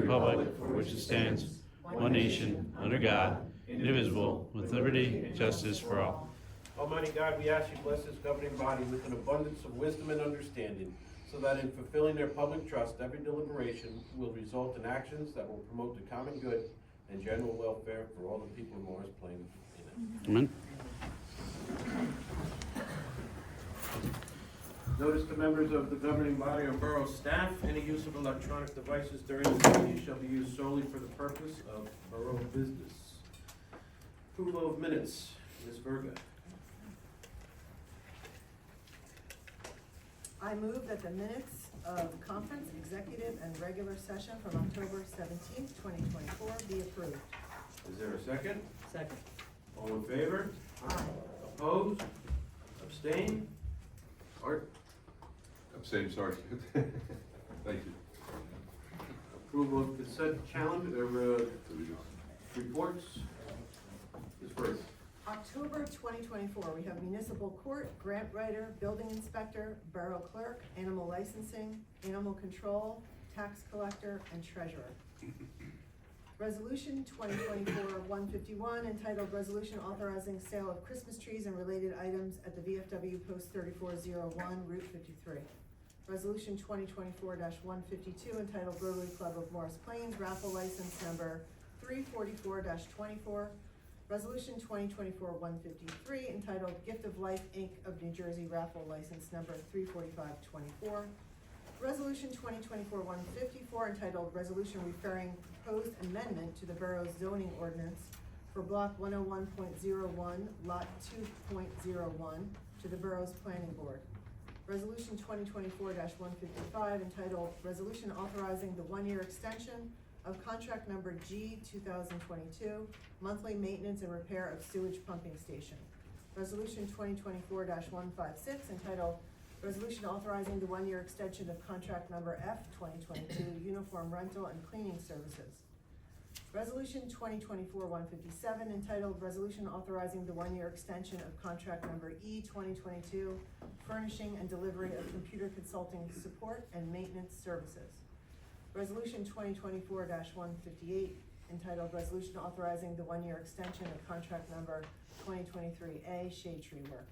republic for which it stands, one nation, under God, indivisible, with liberty and justice for all. Almighty God, we ask you bless this governing body with an abundance of wisdom and understanding, so that in fulfilling their public trust, every deliberation will result in actions that will promote the common good and general welfare for all the people of Morris Plains. Amen. Amen. Notice to members of the governing body or borough staff, any use of electronic devices during this meeting shall be used solely for the purpose of borough business. Approval of minutes, Ms. Verga. I move that the minutes of conference, executive, and regular session from October 17th, 2024 be approved. Is there a second? Second. All in favor? Aye. Opposed? Abstain? Art? Abstain, sorry. Thank you. Approval of consent calendar, reports. Ms. Verga. October 2024, we have municipal court, grant writer, building inspector, borough clerk, animal licensing, animal control, tax collector, and treasurer. Resolution 2024-151 entitled Resolution Authorizing Sale of Christmas Trees and Related Items at the VFW Post 3401, Route 53. Resolution 2024-152 entitled Rotary Club of Morris Plains Raffle License Number 344-24. Resolution 2024-153 entitled Gift of Life Inc. of New Jersey Raffle License Number 34524. Resolution 2024-154 entitled Resolution Referring Proposed Amendment to the Borough's Zoning Ordinance for Block 101.01, Lot 2.01 to the Borough's Planning Board. Resolution 2024-155 entitled Resolution Authorizing the 1-year extension of contract number G 2022, monthly maintenance and repair of sewage pumping station. Resolution 2024-156 entitled Resolution Authorizing the 1-year extension of contract number F 2022, uniform rental and cleaning services. Resolution 2024-157 entitled Resolution Authorizing the 1-year extension of contract number E 2022, furnishing and delivery of computer consulting support and maintenance services. Resolution 2024-158 entitled Resolution Authorizing the 1-year extension of contract number 2023A Shade Tree Work.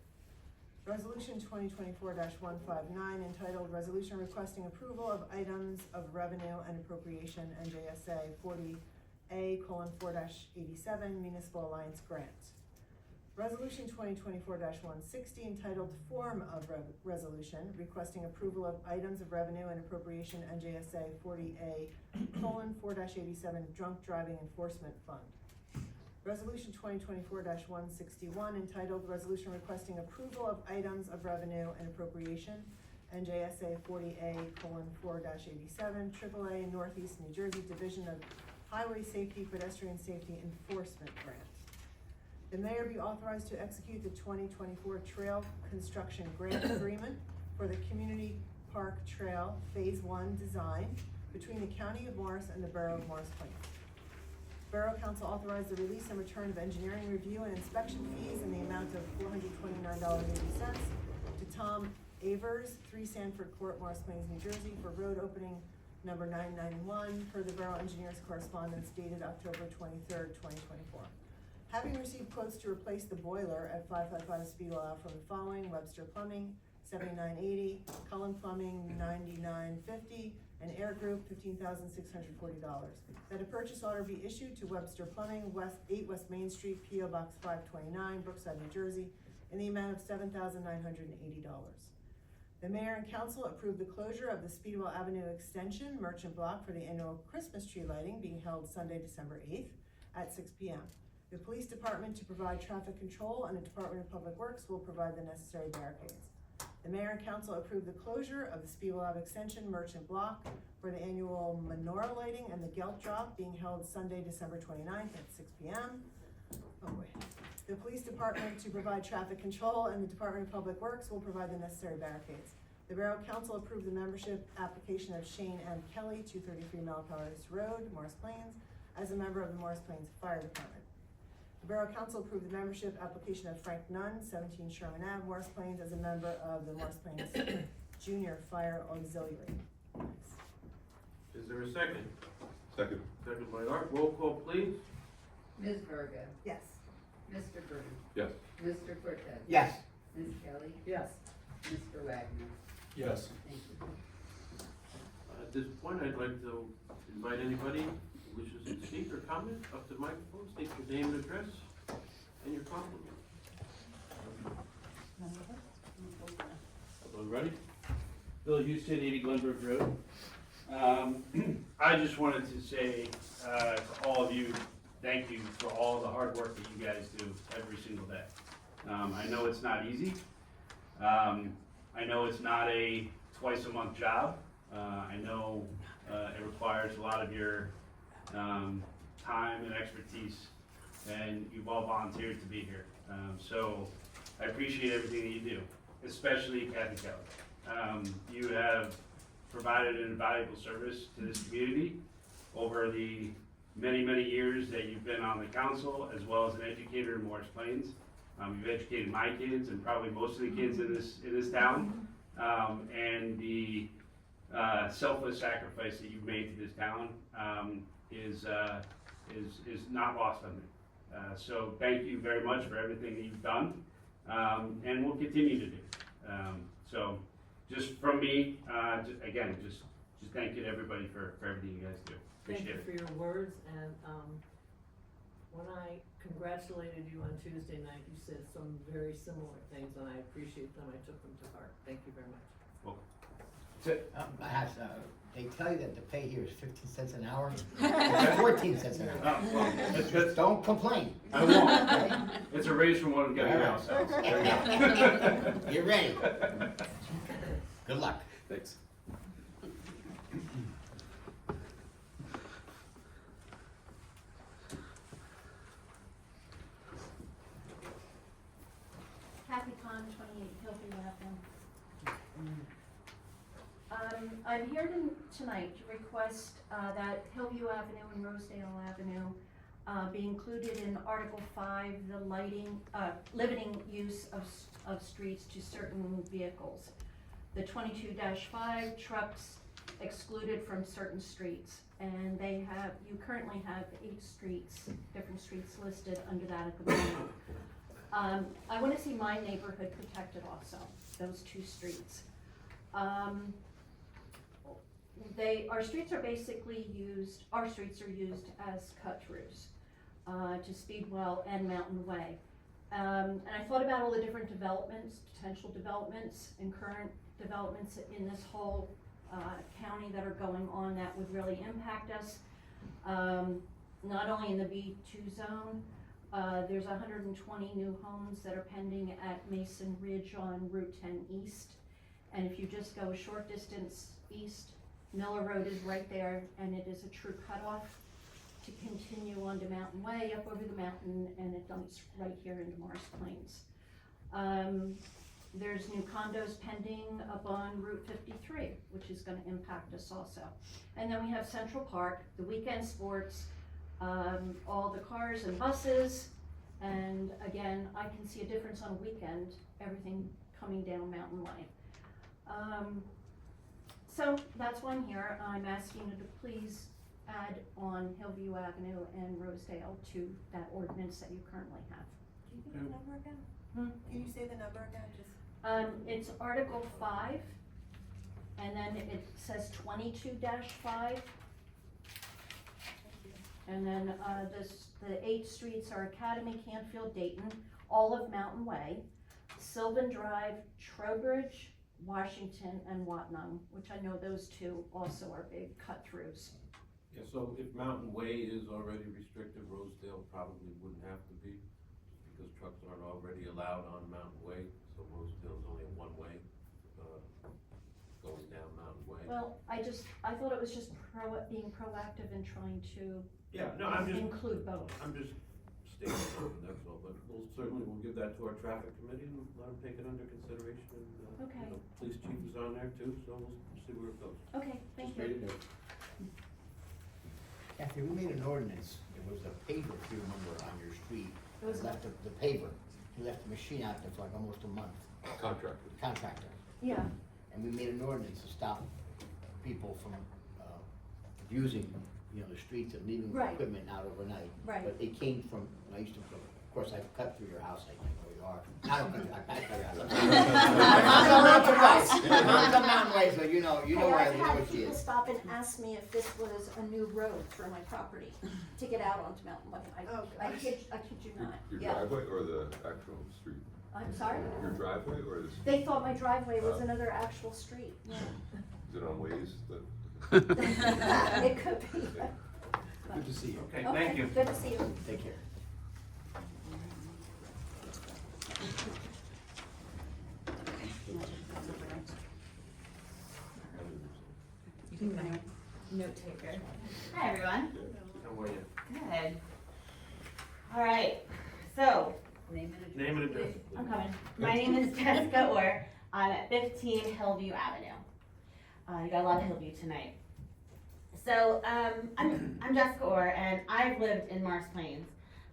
Resolution 2024-159 entitled Resolution Requesting Approval of Items of Revenue and Appropriation NJSA 40A:4-87 Municipal Alliance Grant. Resolution 2024-160 entitled Form of Resolution Requesting Approval of Items of Revenue and Appropriation NJSA 40A:4-87 Drunk Driving Enforcement Fund. Resolution 2024-161 entitled Resolution Requesting Approval of Items of Revenue and Appropriation NJSA 40A:4-87 AAA Northeast New Jersey Division of Highway Safety Pedestrian Safety Enforcement Grant. The mayor be authorized to execute the 2024 Trail Construction Grant Agreement for the Community Park Trail Phase 1 design between the County of Morris and the Borough of Morris Plains. Borough Council authorized the release and return of engineering review and inspection fees in the amount of $429.80 to Tom Avers, 3 Sanford Court, Morris Plains, New Jersey, for road opening number 991 per the Borough Engineers correspondence dated October 23rd, 2024. Having received quotes to replace the boiler at 555 Speedwell Ave from the following: Webster Plumbing, $79.80, Cullen Plumbing, $99.50, and Air Group, $15,640. That a purchase order be issued to Webster Plumbing, 8 West Main Street, P.O. Box 529, Brookside, New Jersey, in the amount of $7,980. The mayor and council approved the closure of the Speedwell Avenue Extension Merchant Block for the annual Christmas tree lighting being held Sunday, December 8th at 6 p.m. The police department to provide traffic control and the Department of Public Works will provide the necessary barricades. The mayor and council approved the closure of the Speedwell Ave Extension Merchant Block for the annual menorah lighting and the Gelt Drop being held Sunday, December 29th at 6 p.m. Oh boy. The police department to provide traffic control and the Department of Public Works will provide the necessary barricades. The Borough Council approved the membership application of Shane M. Kelly, 233 Malpowers Road, Morris Plains, as a member of the Morris Plains Fire Department. The Borough Council approved the membership application of Frank Nunn, 17 Sherman Ave, Morris Plains, as a member of the Morris Plains Junior Fire Auxiliary. Is there a second? Second. Second by Art, roll call please. Ms. Virgo, Yes. Mr. Byrd, Yes. Mr. Cortez. Yes. Ms. Kelly, Yes. Mr. Wagner. Yes. Thank you. At this point, I'd like to invite anybody who wishes to speak or comment up to the microphone, state your name and address and your compliment. Everyone ready? Bill Houston, 80 Glenbrook Road. I just wanted to say to all of you, thank you for all the hard work that you guys do every single day. I know it's not easy. I know it's not a twice-a-month job. I know it requires a lot of your time and expertise, and you've all volunteered to be here. So I appreciate everything that you do, especially Kathy Kelly. You have provided an invaluable service to this community over the many, many years that you've been on the council, as well as an educator in Morris Plains. You've educated my kids and probably most of the kids in this town, and the selfless sacrifice that you've made to this town is not lost on me. So thank you very much for everything that you've done, and will continue to do. So just from me, again, just thank you to everybody for everything you guys do. Thank Appreciate you it. for your words, and when I congratulated you on Tuesday night, you said some very similar things, and I appreciate them. I took them to heart. Thank you very much. I have, they tell you that the pay here is 15 cents an hour. It's 14 cents an hour. Well, that's- Don't complain. I won't. It's a raise from what I'm getting now, so. There you go. Get ready. Good luck. Thanks. Kathy Kahn, 28 Hillview Avenue. I'm here tonight to request that Hillview Avenue and Rosedale Avenue be included in Article 5, the limiting use of streets to certain vehicles. The 22-5 trucks excluded from certain streets, and you currently have 8 streets, different streets listed under that at the moment. I want to see my neighborhood protected also, those 2 streets. Our streets are used as cut-throughs to Speedwell and Mountain Way. And I thought about all the different developments, potential developments and current developments in this whole county that are going on that would really impact us. Not only in the B2 zone, there's 120 new homes that are pending at Mason Ridge on Route 10 East. And if you just go a short distance east, Miller Road is right there, and it is a true cutoff to continue on to Mountain Way, up over the mountain, and it dumps right here into Morris Plains. There's new condos pending up on Route 53, which is gonna impact us also. And then we have Central Park, the weekend sports, all the cars and buses, and again, I can see a difference on a weekend, everything coming down Mountain Way. So that's why I'm here. I'm asking you to please add on Hillview Avenue and Rosedale to that ordinance that you currently have. Can you give the number again? Hmm? Can you say the number again, just? It's Article 5, and then it says 22-5. And then the 8 streets are Academy, Canfield, Dayton, all of Mountain Way, Sylvan Drive, Trowbridge, Washington, and Watnum, which I know those 2 also are big cut-throughs. Yeah, so if Mountain Way is already restricted, Rosedale probably wouldn't have to be, because trucks aren't already allowed on Mountain Way, so Rosedale's only a one-way, going down Mountain Way. Well, I thought it was just being proactive and trying to Yeah, no, I'm just stating something, that's all, but we'll give that to our traffic committee and let them take it under consideration, and, Okay. Police chief is on there too, so we'll see where it goes. Okay, thank you. Kathy, we made an ordinance. There was a paver, if you remember, on your street. It was- Left the paver. He left the machine out there for like almost a month. Contractor. Yeah, And we made an ordinance to stop people from abusing the streets and leaving Right. equipment out overnight. Right. But it came from, when I used to, of course, I've cut through your house, I know where you are. I don't cut, I passed by your house. I'm on Mountain Way, I'm on Mountain Way, so you know Hey, where I've where had she people is. stop and ask me if this was a new road for my property to get out onto Mountain Way. Oh, I gosh. kid you not, Your yeah. driveway or the actual street? I'm sorry? Your driveway or the, street? They thought my driveway was another actual street, yeah. Is it on Waze? It could be. Good to see you. Okay, thank you. Good to see you. Take care. Note taker. Hi, everyone. How are you? Good. All right. So, Name and address. Name and address. I'm coming. My name is Jessica Orr. I'm at 15 Hillview Avenue. You got a lot of Hillview tonight. So, I'm Jessica Orr, and I've lived in Mars Plains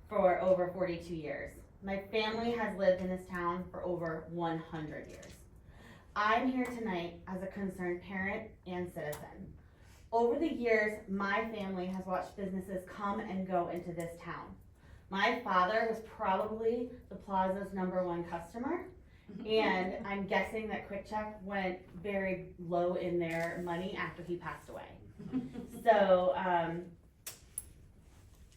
for over 42 years. My family has lived in this town for over 100 years. I'm here tonight as a concerned parent and citizen. Over the years, my family has watched businesses come and go into this town. My father was probably the plaza's #1 customer, and I'm guessing that Quick Check went very low in their money after he passed away. So,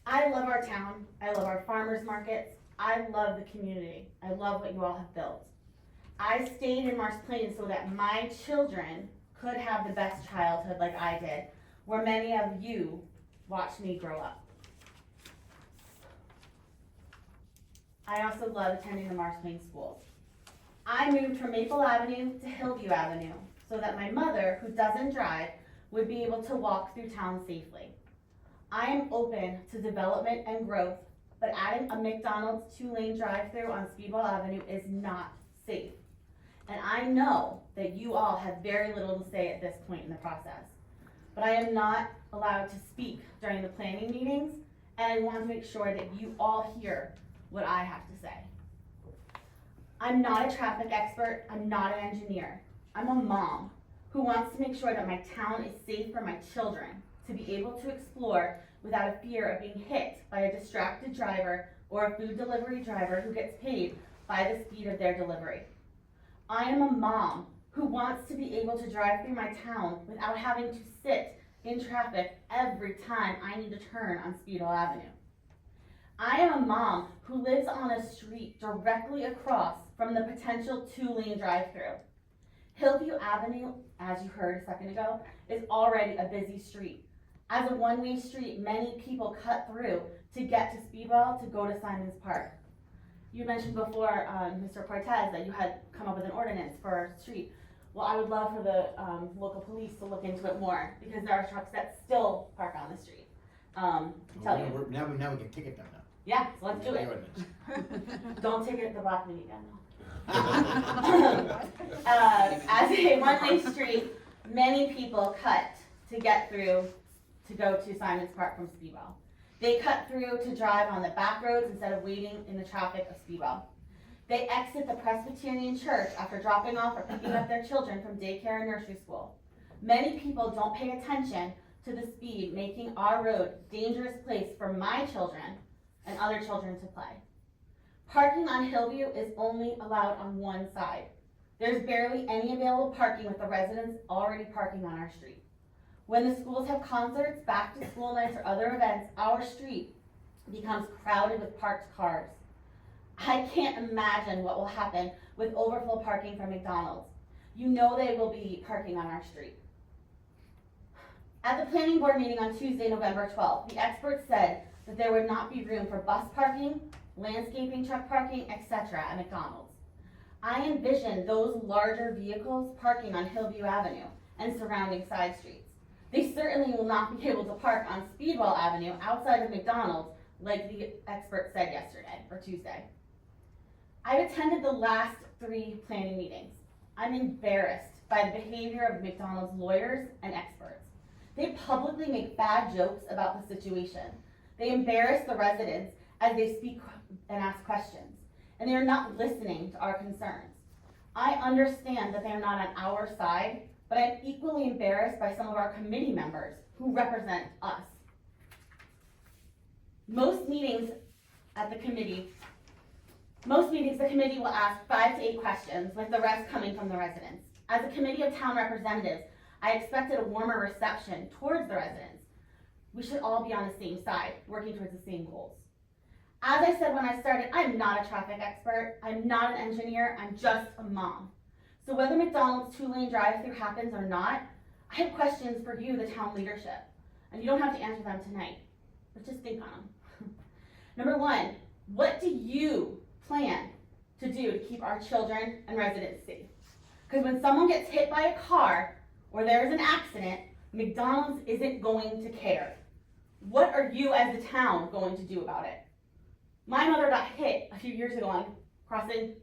I love our town, I love our farmers markets, I love the community, I love what you all have built. I stayed in Mars Plains so that my children could have the best childhood like I did, where many of you watched me grow up. I also love attending the Mars Plains schools. I moved from Maple Avenue to Hillview Avenue so that my mother, who doesn't drive, would be able to walk through town safely. I am open to development and growth, but adding a McDonald's 2-lane drive-through on Speedwell Avenue is not safe. And I know that you all have very little to say at this point in the process. But I am not allowed to speak during the planning meetings, and I want to make sure that you all hear what I have to say. I'm not a traffic expert, I'm not an engineer. I'm a mom who wants to make sure that my town is safe for my children to be able to explore without a fear of being hit by a distracted driver or a food delivery driver who gets paid by the speed of their delivery. I am a mom who wants to be able to drive through my town without having to sit in traffic every time I need to turn on Speedwell Avenue. I am a mom who lives on a street directly across from the potential 2-lane drive-through. Hillview Avenue, as you heard a second ago, is already a busy street. As a one-way street, many people cut through to get to Speedwell to go to Simon's Park. You mentioned before, Mr. Cortez, that you had come up with an ordinance for our street. Well, I would love for the local police to look into it more, because there are trucks that still park on the street. To tell you. Now we can ticket them now. Yeah, so let's do The it. ordinance. Don't ticket the Black Meat again, no. As a one-way street, many people cut to get through to go to Simon's Park from Speedwell. They cut through to drive on the back roads instead of waiting in the traffic of Speedwell. They exit the Presbyterian church after dropping off or picking up their children from daycare and nursery school. Many people don't pay attention to the speed, making our road a dangerous place for my children and other children to play. Parking on Hillview is only allowed on one side. There's barely any available parking with the residents already parking on our street. When the schools have concerts, back to school nights, or other events, our street becomes crowded with parked cars. I can't imagine what will happen with overflow parking from McDonald's. You know they will be parking on our street. At the planning board meeting on Tuesday, November 12th, the experts said that there would not be room for bus parking, landscaping, truck parking, etc. at McDonald's. I envision those larger vehicles parking on Hillview Avenue and surrounding side streets. They certainly will not be able to park on Speedwell Avenue outside of McDonald's like the expert said yesterday, or Tuesday. I've attended the last 3 planning meetings. I'm embarrassed by the behavior of McDonald's lawyers and experts. They publicly make bad jokes about the situation. They embarrass the residents as they speak and ask questions, and they are not listening to our concerns. I understand that they are not on our side, but I'm equally embarrassed by some of our committee members who represent us. Most meetings the committee will ask 5 to 8 questions, with the rest coming from the residents. As a committee of town representatives, I expected a warmer reception towards the residents. We should all be on the same side, working towards the same goals. As I said when I started, I'm not a traffic expert, I'm not an engineer, I'm just a mom. So whether McDonald's 2-lane drive-through happens or not, I have questions for you, the town leadership. And you don't have to answer them tonight, but just think on them. Number 1, what do you plan to do to keep our children and residents safe? Because when someone gets hit by a car or there's an accident, McDonald's isn't going to care. What are you as the town going to do about it? My mother got hit a few years ago on crossing,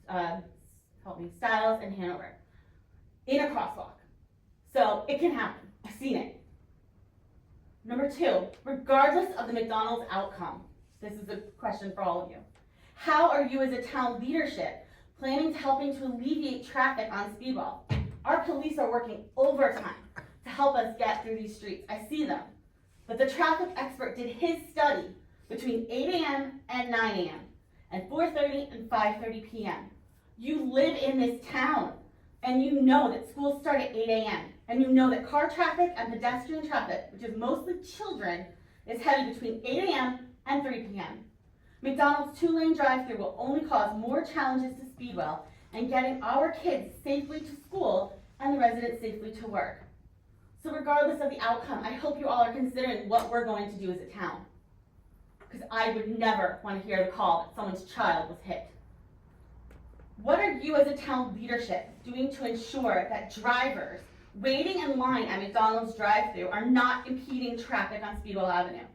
Stiles and Hanover, in a crosswalk. So it can happen. I've seen it. Number 2, regardless of the McDonald's outcome, this is a question for all of you. How are you as a town leadership planning to helping to alleviate traffic on Speedwell? Our police are working overtime to help us get through these streets. I see them. But the traffic expert did his study between 8 a.m. and 9 a.m. and 4:30 and 5:30 p.m. You live in this town and you know that schools start at 8 a.m. and you know that car traffic and pedestrian traffic, which is mostly children, is heavy between 8 a.m. and 3 p.m. McDonald's 2-lane drive-through will only cause more challenges to Speedwell and getting our kids safely to school and the residents safely to work. So regardless of the outcome, I hope you all are considering what we're going to do as a town. Because I would never want to hear the call that someone's child was hit. What are you as a town leadership doing to ensure that drivers waiting in line at McDonald's drive-thru are not impeding traffic on Speedwell Avenue?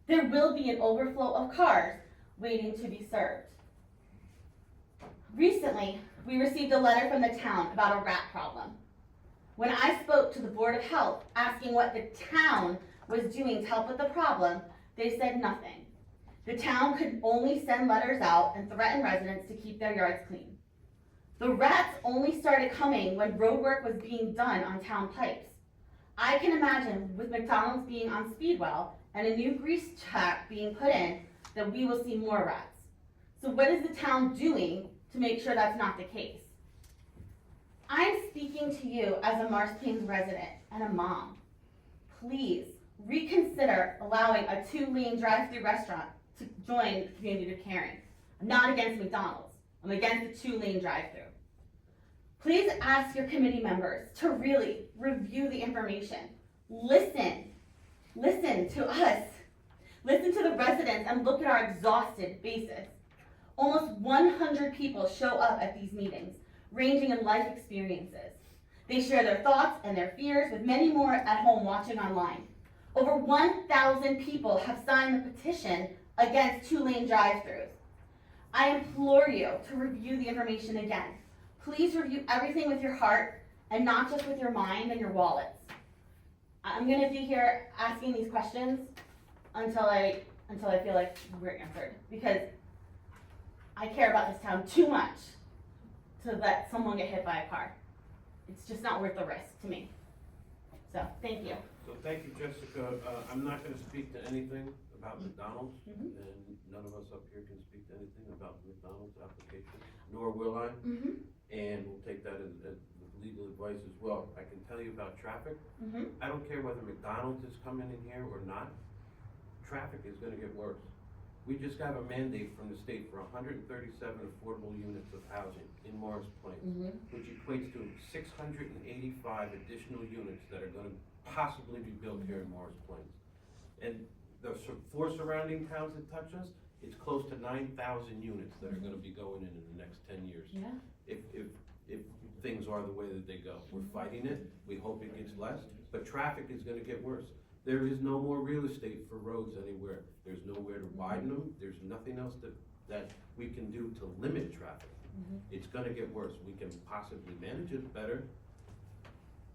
There will be an overflow of cars waiting to be served. Recently, we received a letter from the town about a rat problem. When I spoke to the Board of Health asking what the town was doing to help with the problem, they said nothing. The town could only send letters out and threaten residents to keep their yards clean. The rats only started coming when road work was being done on town pipes. I can imagine with McDonald's being on Speedwell and a new grease trap being put in, that we will see more rats. So what is the town doing to make sure that's not the case? I'm speaking to you as a Mars Plains resident and a mom. Please reconsider allowing a 2-lane drive-through restaurant to join the community of caring. I'm not against McDonald's. I'm against the 2-lane drive-through. Please ask your committee members to really review the information. Listen to us. Listen to the residents and look at our exhausted faces. Almost 100 people show up at these meetings, ranging in life experiences. They share their thoughts and their fears, with many more at home watching online. Over 1,000 people have signed the petition against 2-lane drive-thrus. I implore you to review the information again. Please review everything with your heart and not just with your mind and your wallets. I'm gonna be here asking these questions until I feel like we're answered, because I care about this town too much to let someone get hit by a car. It's just not worth the risk to me. So, thank you. So thank you, Jessica. I'm not gonna speak to anything about McDonald's, and none of us up here can speak to anything about the McDonald's application, nor will I. And we'll take that as legal advice as well. I can tell you about traffic. I don't care whether McDonald's is coming in here or not. Traffic is gonna get worse. We just got a mandate from the state for 137 affordable units of housing in Morris Plains, which equates to 685 additional units that are gonna possibly be built here in Morris Plains. And the 4 surrounding towns that touch us, it's close to 9,000 units that are gonna be going in the next 10 years. Yeah. If things are the way that they go. We're fighting it, we hope it gets less, but traffic is gonna get worse. There is no more real estate for roads anywhere. There's nowhere to widen them, there's nothing else that we can do to limit traffic. It's gonna get worse. We can possibly manage it better,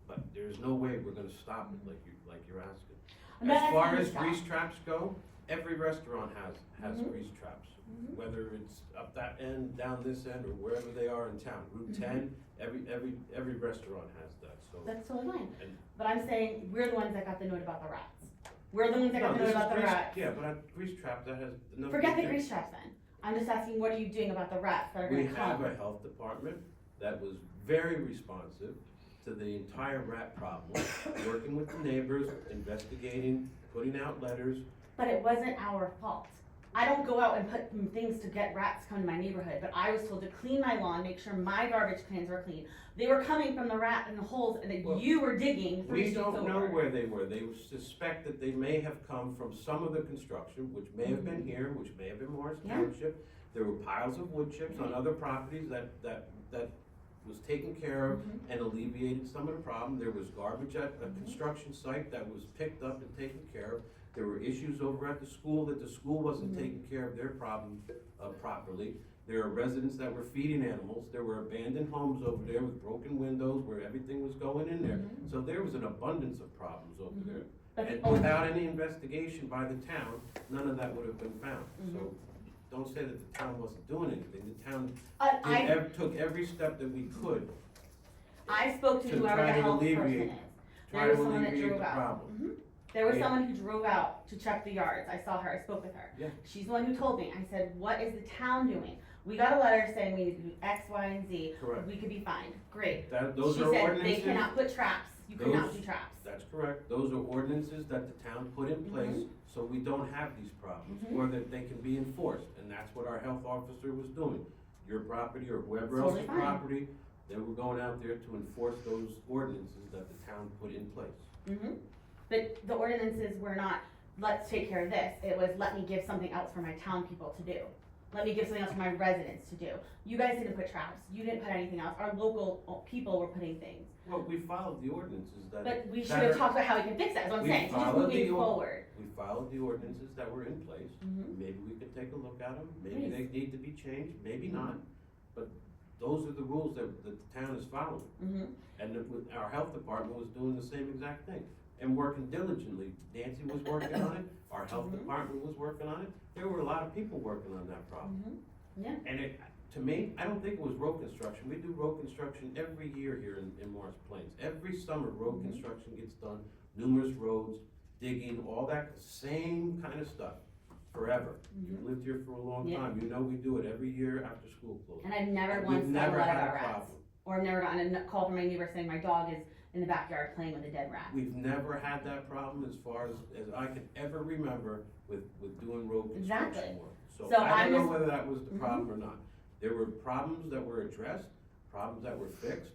but there's no way we're gonna stop it like you're asking. As far as grease traps go, every restaurant has grease traps. Whether it's up that end, down this end, or wherever they are in town. Route 10, every restaurant has that, so. That's totally fine. But I'm saying we're the ones that got the note about the rats. We're the ones that No, got this to is know about the grease, rats. yeah, but a grease trap, that has nothing. Forget to the do- grease traps then. I'm just asking, what are you doing about the rats that are We gonna have come? a health department that was very responsive to the entire rat problem, working with the neighbors, investigating, putting out letters. But it wasn't our fault. I don't go out and put things to get rats come to my neighborhood, but I was told to clean my lawn, make sure my garbage cans were clean. They were coming from the rat and the holes that Well, you were digging 3 We streets don't know over. where they were. They suspect that they may have come from some of the construction, which may have been here, which may have been Morris Yeah. Township. There were piles of wood chips on other properties that was taken care of and alleviated some of the problem. There was garbage at a construction site that was picked up and taken care of. There were issues over at the school that the school wasn't taking care of their problem properly. There are residents that were feeding animals. There were abandoned homes over there with broken windows where everything was going in there. So there was an abundance of problems over there. But And the only- without any investigation by the town, none of that would have been found. So don't say that the town wasn't doing anything. The town took every step that we could I spoke to to whoever the try to health person alleviate- is. try There was to someone that alleviate drove the out. problem. There was Yeah. someone who drove out to check the yards. I saw her, I spoke with her. Yeah. She's the one who told me. I said, what is the town doing? We got a letter saying we need to do X, Y, and Z. Correct. We could be fined. Great. Those She are said ordinances. they cannot put traps. You cannot Those- do traps. That's correct. Those are ordinances that the town put in place so we don't have these problems, or that they can be enforced. And that's what our health officer was doing. Your property or whoever Totally else's fine. property, they were going out there to enforce those ordinances that the town put in place. But the ordinances were not, let's take care of this. It was, let me give something else for my town people to do. Let me give something else for my residents to do. You guys didn't put traps. You didn't put anything else. Our local people were putting things. Well, we followed the ordinances that. But we that should have are- talked about how we can fix that, is what I'm We saying. So just followed moving the or- forward. We followed the ordinances that were in place. Maybe we could take a look at them. Maybe they need to be changed, maybe not. But those are the rules that the town is following. And our health department was doing the same exact thing and working diligently. Nancy was working on it, our health department was working on it. There were a lot of people working on that problem. Yeah. And to me, I don't think it was road construction. We do road construction every year here in Morris Plains. Every summer, road construction gets done, numerous roads, digging, all that same kind of stuff, forever. You've lived here for a long Yeah. time. You know we do it every year after school closes. And I've never We've once gotten a never letter had about a rats. problem. Or I've never gotten a call from my neighbor saying my dog is in the backyard playing with a dead rat. We've never had that problem as far as I can ever remember with doing road construction Exactly. work. So So I I'm don't know just- whether that was the problem or not. There were problems that were addressed, problems that were fixed,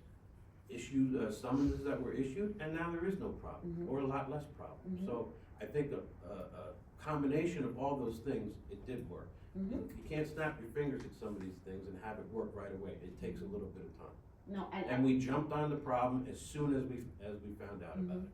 summonses that were issued, and now there is no problem, or a lot less problem. So I think a combination of all those things, it did work. You can't snap your fingers at some of these things and have it work right away. It takes a little bit of time. No, And we jumped on the problem as soon as we found out about it.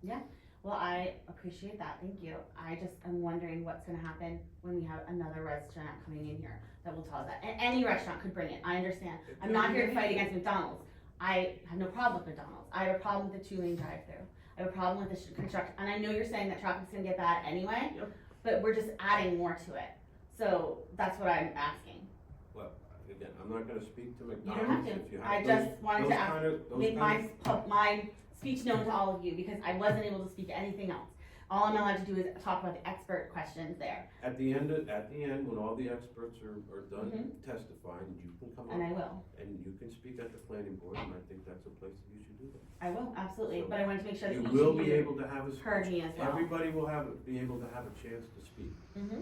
Yeah, well, I appreciate that, thank you. I just am wondering what's gonna happen when we have another restaurant coming in here that will tell us that. And any restaurant could bring it, I understand. I'm not here to fight against McDonald's. I have no problem with McDonald's. I have a problem with the 2-lane drive-through. I have a problem with the construction, and I know you're saying that traffic's gonna get bad anyway, Yep. but we're just adding more to it. So that's what I'm asking. Well, again, I'm not gonna speak to You don't McDonald's have if you to. have I those- just wanted those to ask, kind of- those make kind of- my speech known to all of you, because I wasn't able to speak to anything else. All I'm allowed to do is talk about the expert questions there, At the end, when all the experts are done testifying, you can come and I up will. and you can speak at the planning board, and I think that's a place that you should do that. I will, absolutely, So, but I wanted to make sure that You each will of be you able to have a. heard me as well. Everybody will be able to have a chance to speak.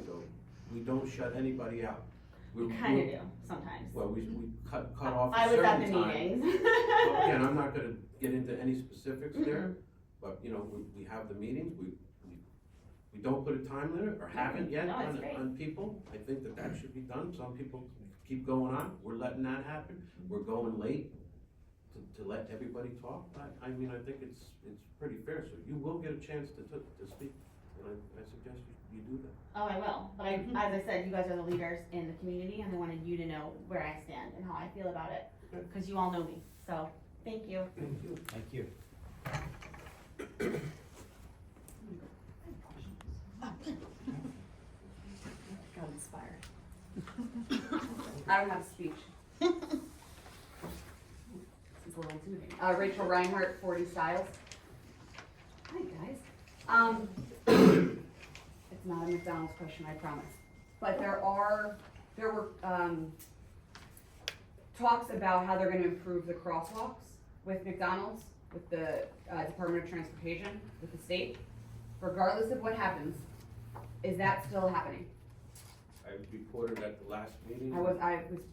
So we don't shut anybody out. We kinda do, sometimes. Well, we cut off I a was at certain the time. meetings. Well, again, I'm not gonna get into any specifics there, but, we have the meetings, we don't put a time limit, or haven't yet No, it's great. on people. I think that should be done. Some people keep going on, we're letting that happen. We're going late to let everybody talk. I mean, I think it's pretty fair, so you will get a chance to speak, and I suggest you do that. Oh, I will, but as I said, you guys are the leaders in the community, and I wanted you to know where I stand and how I feel about it, because you all know me, so, thank you. Thank you. Thank you. Got inspired. I don't have a speech. This is a little intimidating. Rachel Reinhardt, 40 Styles. Hi, guys. not a McDonald's question, I promise. But there were talks about how they're gonna improve the crosswalks with McDonald's, with the Department of Transportation, with the state. Regardless of what happens, is that still happening? I reported at the last meeting. I was,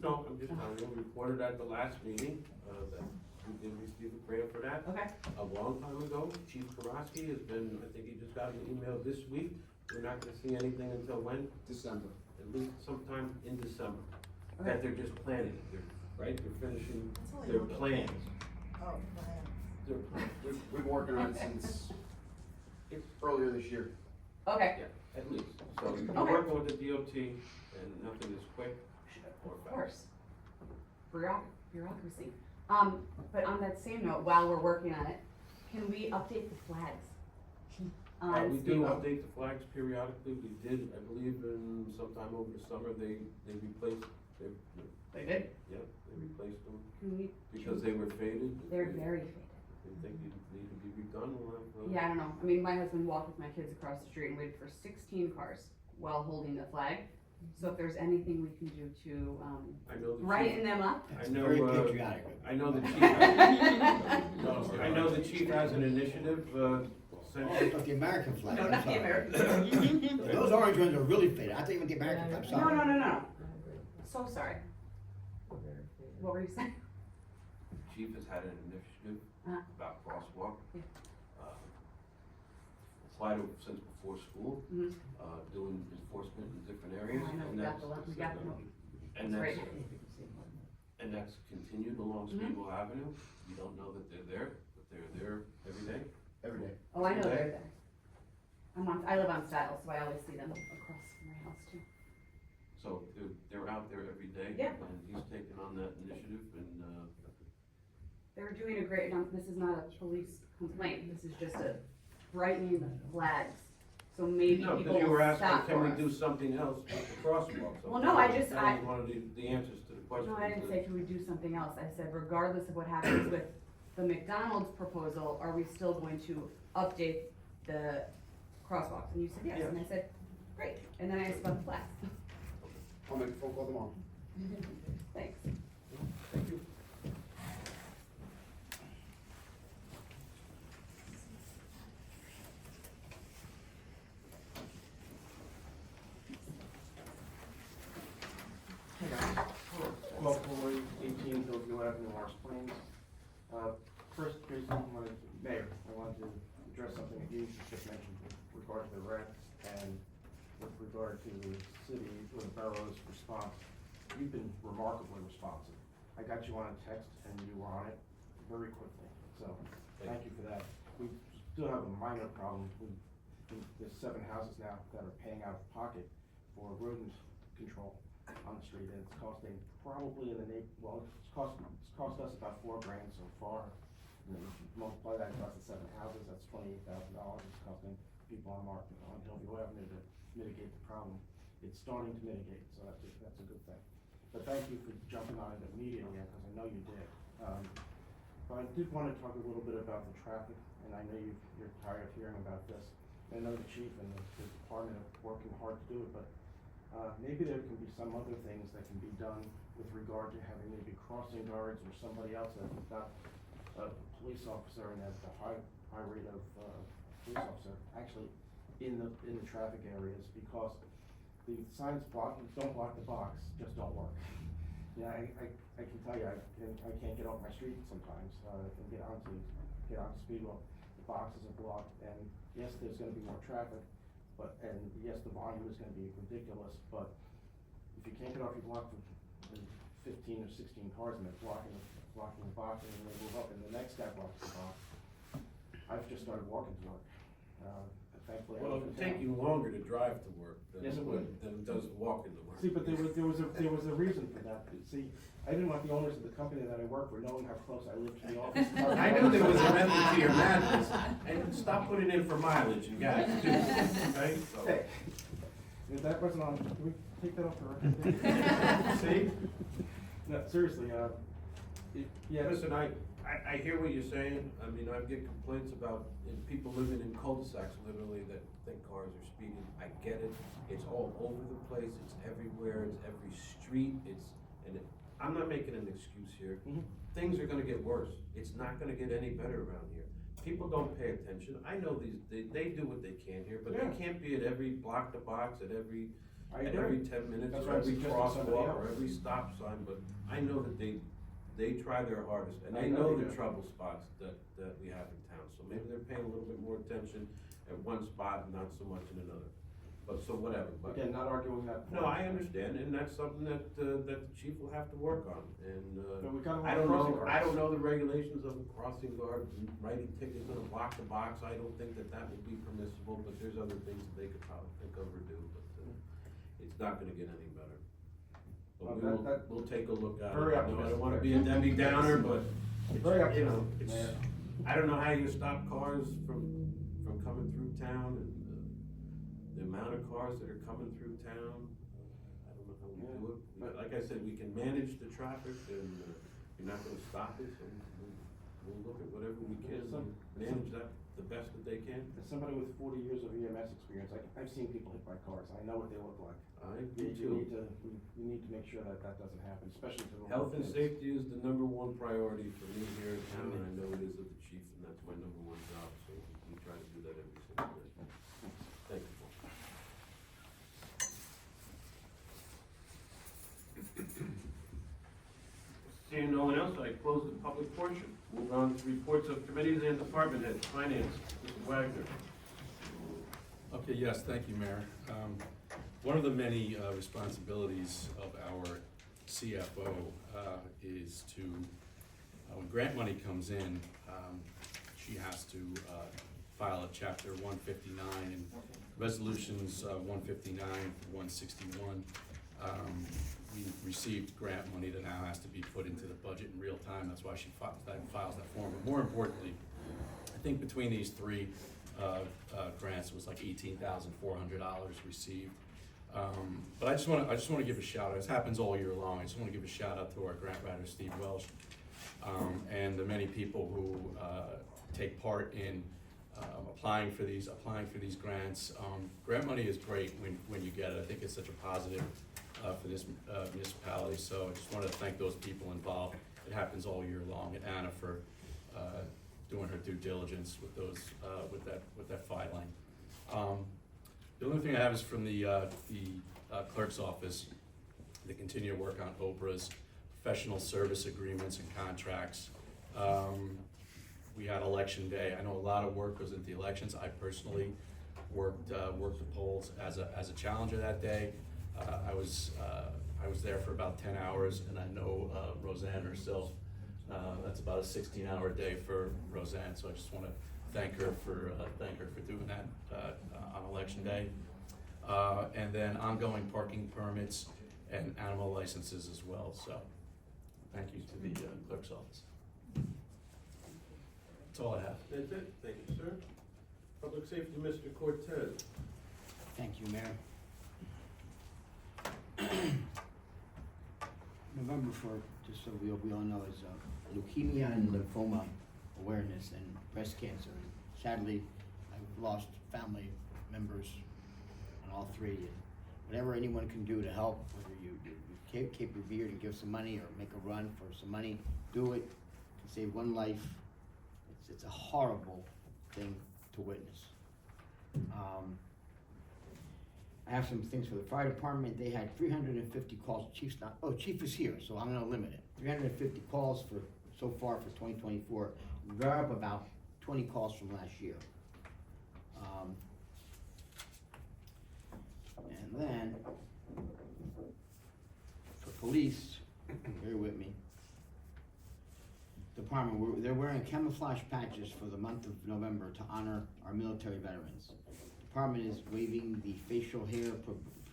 No, I'm just telling you, reported at the last meeting, that we did receive a grant for that. okay, A long time ago, Chief Karofsky has been, I think he just got an email this week. We're not gonna see anything until when? December. At least sometime in December. Okay. That they're just planning, right? They're finishing It's only a their little bit. plans. Oh, man. Their plans. We've been working on it since earlier this year. okay. Yeah, at least. So you're Okay. working with the DOT and nothing is quick or Of fast. course. Bureaucracy. But on that same note, while we're working on it, can we update the flags? We do Speedwell? update the flags periodically. We did, I believe, in sometime over the summer, they replaced, They did? yeah, they replaced them Can we? because they were faded. They're They- very faded. They think they need to be redone. We'll have, Yeah, I don't know. I mean, my husband walked with my kids across the street and waited for 16 cars while holding the flag. So if there's anything we can do to, I know the chief. brighten them up. I know, Very patriotic. I know the chief. I know the chief has an initiative, essentially. But the American flag. No, I'm not the sorry. American. Those orange ones are really faded. I think with the American, I'm No, sorry. no. So sorry. What were you saying? Chief has had an initiative Uh-huh. about crosswalk. Yeah. Applied it since before school, Mhm. doing enforcement in different areas. I know, and we got that's- the one, we got the one. And That's that's, great. and that's continued along Mhm. Speedwell Avenue. You don't know that they're there, but they're there every day. Every day. Oh, I know they're there. I live on Stiles, so I always see them across from my house too. So they're out there every day. Yeah. And he's taken on that initiative and, They're doing a great, this is not a police complaint, this is just a brightening the flags. So maybe no, people because you were will asking, stop can for we us. do something else with the crosswalk? Well, no, I just- That was one of the answers to the question. No, I didn't say can we do something else, I said regardless of what happens with the McDonald's proposal, are we still going to update the crosswalks? And you said yes, and I said, great, and then I asked about the flags. I'll make a phone call tomorrow. Thanks. Thank you. Hey guys, Paul Foley, 18 Hillview Avenue, Morris Plains. First, Jason, Mayor, I wanted to address something that you just mentioned with regard to the rec and with regard to the city or the borough's response. You've been remarkably responsive. I got you on a text and you were on it very quickly, so thank you for that. We still have a minor problem. There's 7 houses now that are paying out of pocket for rodent control on the street, and it's costing probably in the it's cost us about $4 grand so far. And then if you multiply that across the 7 houses, that's $28,000 it's costing people on Hillview Avenue to mitigate the problem. It's starting to mitigate, so that's a good thing. But thank you for jumping on it immediately, because I know you did. But I did want to talk a little bit about the traffic, and I know you're tired of hearing about this. I know the chief and the department are working hard to do it, but maybe there can be some other things that can be done with regard to having maybe crossing guards or somebody else that is not a police officer and at the high rate of police officer actually in the traffic areas, because the signs don't block the box, just don't work. Yeah, I can tell you, I can't get off my street sometimes and get onto Speedwell. The boxes are blocked, and yes, there's going to be more traffic. And yes, the volume is gonna be ridiculous, but if you can't get off your block with 15 or 16 cars and they're blocking the box, and then they move up and the next guy blocks the box, I've just started walking to work. Thankfully, Well, it would take you longer to drive to work Yes, it would. than it does walking to work. See, but there was a reason for that. See, I didn't want the owners of the company that I work for knowing how close I live to the office. I knew there was a method to your madness, and stop putting in for mileage and gas too, okay? So- Hey, if that wasn't on, can we take that off the record? See? No, seriously, yeah, Listen, I I hear what you're saying. I mean, I get complaints about people living in cul-de-sacs literally that think cars are speeding. I get it. It's all over the place. It's everywhere. It's every street. I'm not making an excuse here. Things are gonna get worse. It's not gonna get any better around here. People don't pay attention. I know they do what they can here, but Yeah. they can't be at every block to box, at every I at agree. every 10 minutes, That's or why I every suggested somebody crosswalk, or else. every stop sign, but I know that they try their hardest, and I they know know they the do. trouble spots that we have in town, so maybe they're paying a little bit more attention at one spot and not so much in another. But, so whatever, but. Again, not arguing that. No, I understand, and that's something that the chief will have to work on, and, But we got a lot I of don't crossing know, guards. I don't know the regulations of crossing guards and writing tickets on a block to box. I don't think that would be permissible, but there's other things that they could probably think of or do, but, it's not gonna get any better. But Well, we'll take a look at it. Very I know I don't wanna optimistic. be a Debbie Downer, but, Very you know, optimistic, it's, Mayor. I don't know how you stop cars from coming through town, and, the amount of cars that are coming through town. I don't know how we do it, but like I said, we can manage the traffic, and, you're not gonna stop it, so we'll look at whatever we can, and manage that the best that they can. As somebody with 40 years of EMS experience, I've seen people hit by cars. I know what they look like. I You do need too. you need to make sure that doesn't happen, especially to the. Health and kids. safety is the #1 priority for me here in town, and I know it is of the chief, and that's my #1 job, so we try to do that every single day. Thank you. Seeing no one else, I close the public portion. Move on to reports of committees and department heads. Finance, Mr. Wagner. Okay, yes, thank you, Mayor. One of the many responsibilities of our CFO is to, when grant money comes in, she has to file a chapter 159 and resolutions 159, 161. We received grant money that now has to be put into the budget in real time. That's why she files that form. But more importantly, I think between these three grants, it was like $18,400 received. But I just want to give a shout out. This happens all year long. I just want to give a shout out to our grant writer, Steve Welsh, and the many people who take part in applying for these grants. Grant money is great when you get it. I think it's such a positive for this municipality. So I just wanted to thank those people involved. It happens all year long. And Anna for doing her due diligence with those with that filing. The only thing I have is from the clerk's office. They continue to work on OPRA's professional service agreements and contracts. We had election day. I know a lot of work goes into the elections. I personally worked the polls as a challenger that day. I was there for about 10 hours, and I know Roseanne herself. That's about a 16-hour day for Roseanne. So I just want to thank her for doing that on election day. And then ongoing parking permits and animal licenses as well. So thank you to the clerk's office. That's all I have. That's it. Thank you, sir. Public safety, Mr. Cortez. Thank you, Mayor. November 4th, just so we all know, is leukemia and lymphoma awareness and breast cancer. And sadly, I've lost family members on all three. And whatever anyone can do to help, whether you keep your beard and give some money or make a run for some money, do it. It can save one life. It's a horrible thing to witness. I have some things for the fire department. They had 350 calls. Chief is here, so I'm gonna limit it. 350 calls so far for 2024. We're up about 20 calls from last year. And then for police, bear with me. Department, they're wearing camouflage patches for the month of November to honor our military veterans. Department is waiving the facial hair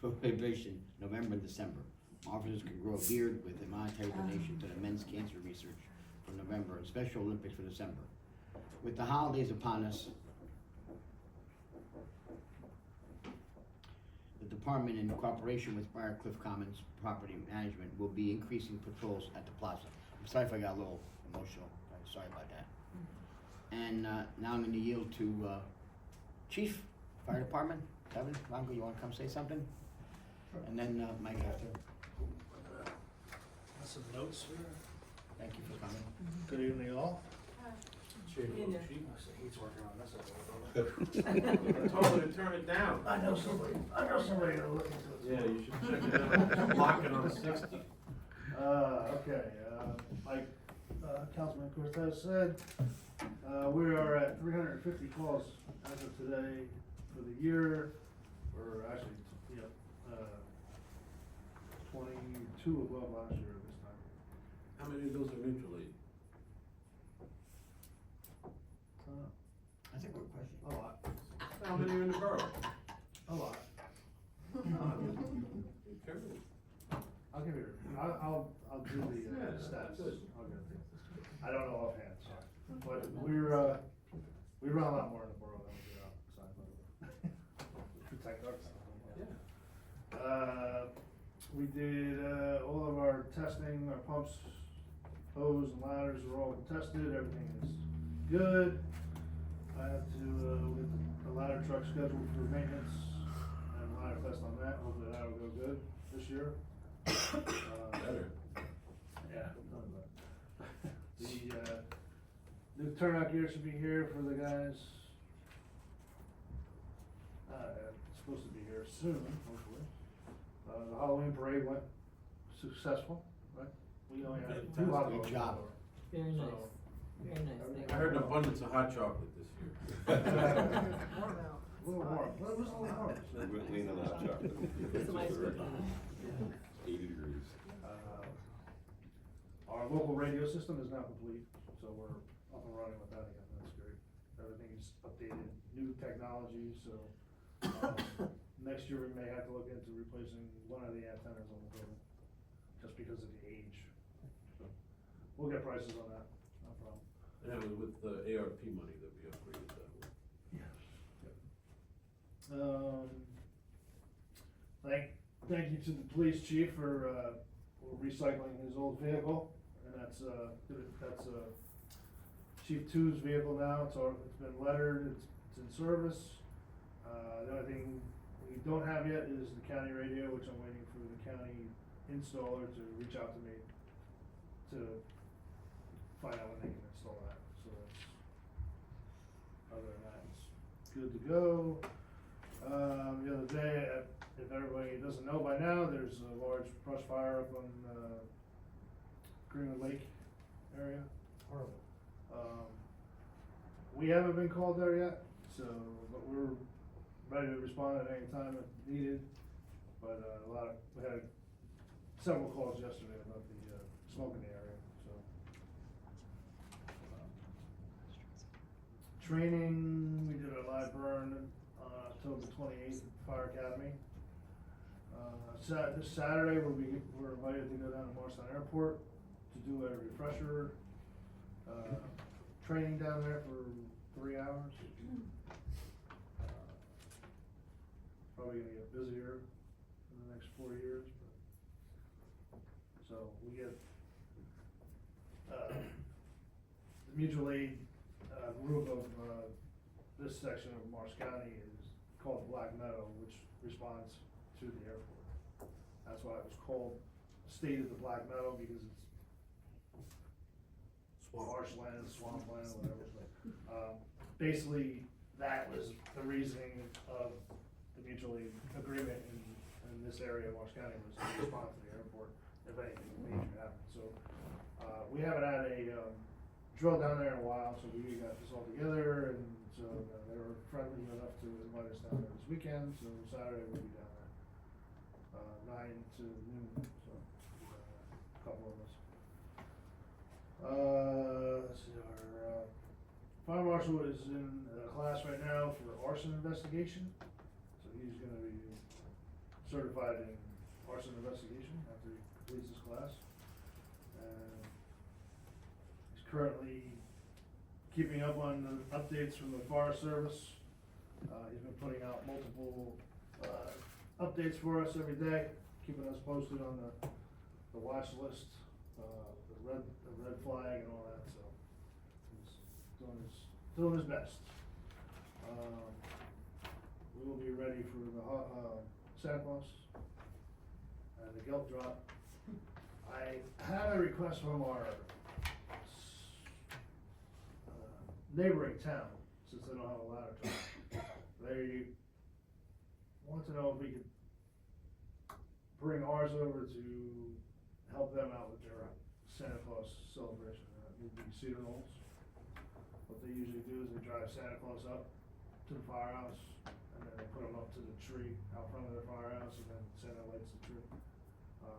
prohibition November and December. Officers can grow a beard with a monetary donation to the men's cancer research for November and Special Olympics for December. With the holidays upon us, the department, in cooperation with Briarcliff Commons Property Management, will be increasing patrols at the plaza. I'm sorry if I got a little emotional. sorry about that. And, now I'm gonna yield to, Chief, Fire Department, Kevin, Ronco, you wanna come say something? And then, Mike after, Some notes here. thank you for coming. Good evening, all. Chief, He's working on this. I told her to turn it down. I know somebody to look into it. Yeah, you should check it out. Lock it on 60. Okay, like, Councilman Cortez said, we are at 350 calls as of today for the year. We're actually, 22 above last year this time. How many of those are mutual aid? I think we're questioning. A lot, How many are in the borough? a lot. Be careful. I'll give you, I'll do the Yeah, stats. good. I'll get it. I don't know offhand, sorry. But we run a lot more in the borough than we do outside. Protect our Yeah. We did, all of our testing, our pumps, hose and ladders are all tested, everything is good. I have to, get the ladder truck scheduled for maintenance and ladder test on that, hopefully that will go good this year. Better. Yeah. The, new turnout gear should be here for the guys. It's supposed to be here soon, hopefully. The Halloween parade went successful, right? We only had two hot dogs. Good job. Very nice, So- very nice, thank I you. heard an abundance of hot chocolate this year. More now. A little more, well, it was a little more. We went lean on hot chocolate. It's my birthday. 80 degrees. Our local radio system is now complete, so we're up and running with that again, that's great. Everything is updated, new technology, so, next year we may have to look into replacing one of the antennas on the building, just because of the age. So, we'll get prices on that, no problem. And that was with the ARP money that we upgraded that with. Thank you to the police chief for recycling his old vehicle, and that's Chief Two's vehicle now, it's been lettered, it's in service. The only thing we don't have yet is the county radio, which I'm waiting for the county installer to reach out to me to find out when they can install that, so that's, other than that, it's good to go. The other day, if everybody doesn't know by now, there's a large brush fire up on, Greenwood Lake area. Horrible. We haven't been called there yet, so, but we're ready to respond at any time if needed. But, we had several calls yesterday about the, smoke in the area, so. Training, we did a live burn on October 28th at the Fire Academy. This Saturday, we're invited to go down to Morristown Airport to do a refresher, training down there for 3 hours. Probably gonna get busier in the next 4 years, but, so we get, the mutual aid, group of, this section of Morris County is called Black Meadow, which responds to the airport. That's why it was called, stated the Black Meadow, because it's marshland, swamp land, whatever, but, basically, that was the reasoning of the mutual aid agreement in this area of Morris County, was to respond to the airport if anything major happened, so, we haven't had a, drill down there in a while, so we got this all together, and so they were friendly enough to invite us down there this weekend, so Saturday we'll be down there. 9 to noon, so, a couple of us. Let's see, our, fire marshal is in a class right now for arson investigation, so he's gonna be certified in arson investigation after he completes his class. And he's currently keeping up on the updates from the Forest Service. He's been putting out multiple, updates for us every day, keeping us posted on the watch list, the red flag and all that, so. doing his best. We will be ready for the, Santa Claus and the guilt drop. I had a request from our, neighboring town, since they don't have a ladder truck. They want to know if we could bring ours over to help them out with their Santa Claus celebration. It would be Cedar Knolls. What they usually do is they drive Santa Claus up to the firehouse, and then they put them up to the tree out front of their firehouse, and then Santa lights the tree.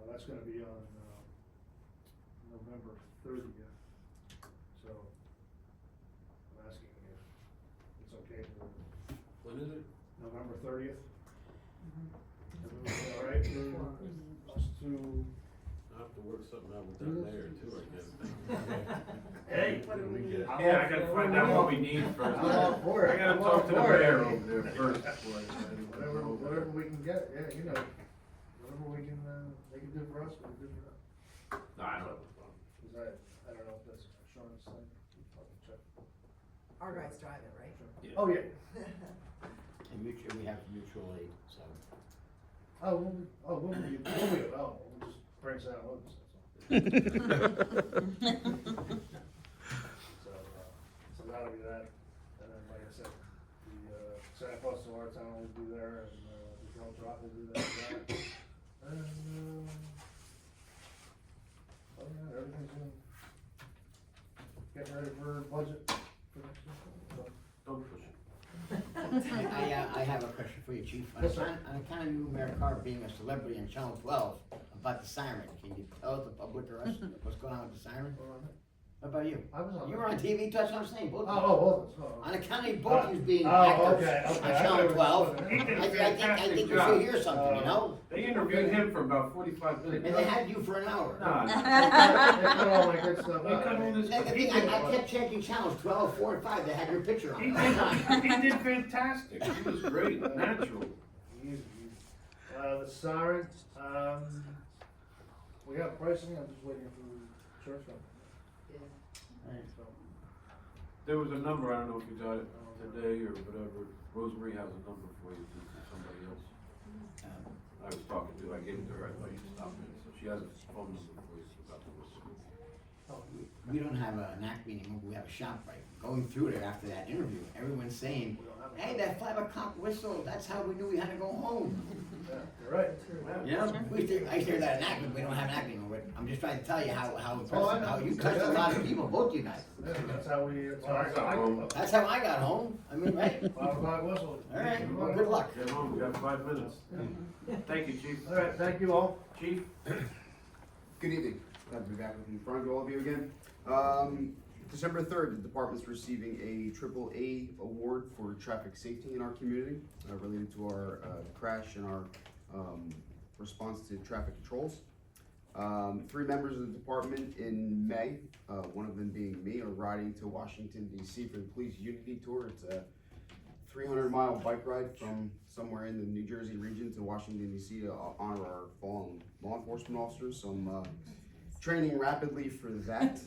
That's gonna be on, November 30th. So, I'm asking if it's okay for When is it? November 30th. Everyone's all right for us to? I have to work something out with that mayor too, I guess. Hey. What do we need? Yeah, I gotta find out what we need first. I'm all for it. I gotta talk to the mayor over there first before I say anything. Whatever we can get, yeah, you know, whatever we can, they can do for us, we can do for them. No, I don't have a problem. Cause I don't know if that's Sean's thing, I'll have to check. Our guys drive it, right? Yeah. Oh, yeah. And mutual, we have mutual aid, so. We'll be available, we'll just bring Santa with us, that's all. So that'll be that, and then, like I said, the, Santa Claus to our town will be there, and, the guilt drop will be there for that. And, oh yeah, everything's gonna get ready for budget for next year, so. Don't push it. I have a question for you, Chief. Yes, sir. On account of you, Mayor Carr, being a celebrity on Channel 12, about the siren, can you tell the public or us what's going on with the siren? What about you? I was on. You were on TV, that's what I'm saying, both of you. Both of us, On account of both of you being Oh, actors okay. on I Channel thought 12, He did a I fantastic think you job. should hear something, you know? They interviewed him for about 45 minutes. And they had you for an hour. Nah, They put all my good stuff They cut all out. this- The thing, I kept checking channels, 12, 4, and 5, they had your picture on he it all the time. did fantastic. He was great, natural. Easy. The siren, we have pricing, I'm just waiting for the church company. So, There was a number, I don't know if you got it today or whatever. Rosemary has a number for you, from somebody else. I was talking to, I gave it to her, I thought you stopped it, so she has a phone number for you about the whistle. We don't have a NAC meeting, we have a shop right. Going through there after that interview, everyone's saying, hey, that 5 o'clock whistle, that's how we knew we had to go home. yeah, you're right. Yeah, I hear that NAC, but we don't have an NAC meeting, I'm just trying to tell you how Oh, I impressive, know. how you touched a lot of people, both you guys. Yeah, that's how we, That's how I got home, I mean, right? 5 o'clock whistle. All right, well, good luck. Get home, we got 5 minutes. Thank you, Chief. All right, thank you all. Chief? Good evening. Glad to be back in front of all of you again. December 3rd, the department's receiving a AAA award for traffic safety in our community related to our crash and our response to traffic controls. 3 members of the department in May, one of them being me, are riding to Washington DC for the Police Unity Tour. It's a 300-mile bike ride from somewhere in the New Jersey region to Washington DC to honor our fallen law enforcement officers. So I'm training rapidly for that.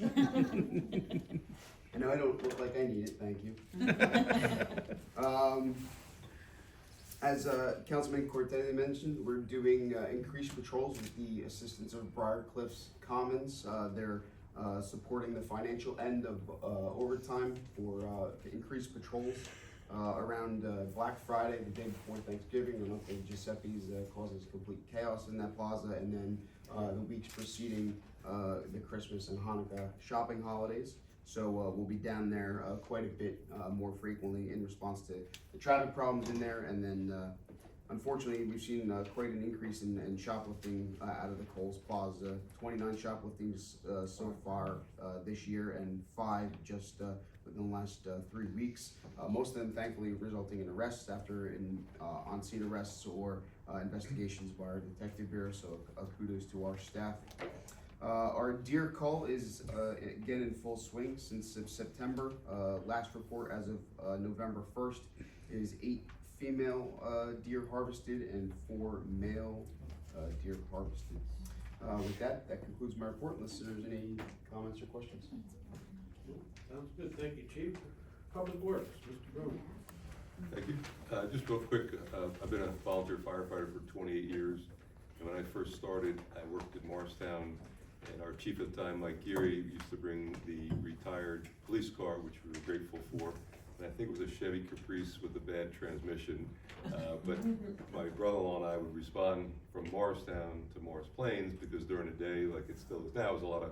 I know I don't look like I need it, thank you. As Councilman Cortez mentioned, we're doing increased patrols with the assistance of Briarcliff's Commons. They're supporting the financial end of overtime for increased patrols around Black Friday, the day before Thanksgiving, when Uncle Giuseppe's causes complete chaos in that plaza, and then the weeks preceding the Christmas and Hanukkah shopping holidays. So we'll be down there quite a bit more frequently in response to the traffic problems in there. And then unfortunately, we've seen quite an increase in shoplifting out of the Kohl's Plaza. 29 shopliftings so far this year, and 5 just within the last 3 weeks. Most of them thankfully resulting in arrests after on-scene arrests or investigations by our detective bureau, so kudos to our staff. Our deer cull is again in full swing since September. Last report as of November 1st is 8 female deer harvested and 4 male deer harvested. With that concludes my report, unless there's any comments or questions. Sounds good, thank you, Chief. Public Works, Mr. Brody. Thank you. Just real quick, I've been a volunteer firefighter for 28 years. And when I first started, I worked in Morristown, and our chief at the time, Mike Geary, used to bring the retired police car, which we were grateful for. And I think it was a Chevy Caprice with a bad transmission. But my brother-in-law and I would respond from Morristown to Morris Plains, because during the day, like it still is now, it was a lot of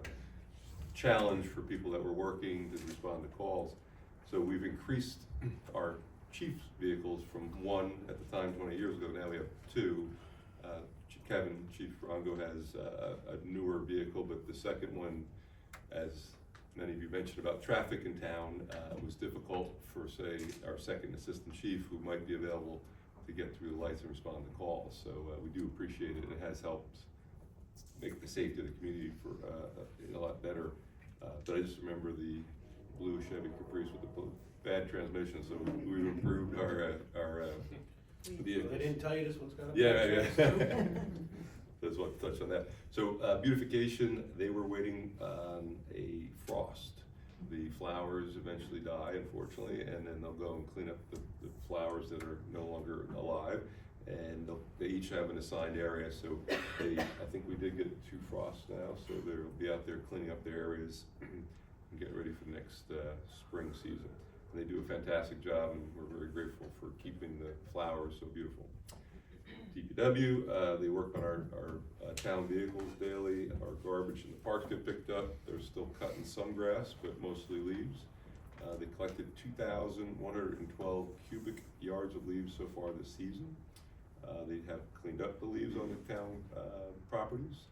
challenge for people that were working to respond to calls. So we've increased our chief's vehicles from one at the time 20 years ago. Now we have two. Kevin, Chief Rongo, has a newer vehicle, but the second one, as many of you mentioned about traffic in town, was difficult for, say, our second assistant chief, who might be available to get through the lights and respond to calls. So we do appreciate it. It has helped make the safety of the community for a lot better. But I just remember the blue Chevy Caprice with the bad transmission, so we've improved our vehicles. They didn't tell you this one's got a. Yeah. Just want to touch on that. So beautification, they were waiting on a frost. The flowers eventually die, unfortunately, and then they'll go and clean up the flowers that are no longer alive. And they each have an assigned area, so I think we did get 2 frosts now, so they'll be out there cleaning up their areas and getting ready for the next spring season. And they do a fantastic job, and we're very grateful for keeping the flowers so beautiful. DPW, they work on our town vehicles daily. Our garbage in the parks get picked up. They're still cutting some grass, but mostly leaves. They collected 2,112 cubic yards of leaves so far this season. They have cleaned up the leaves on the town properties.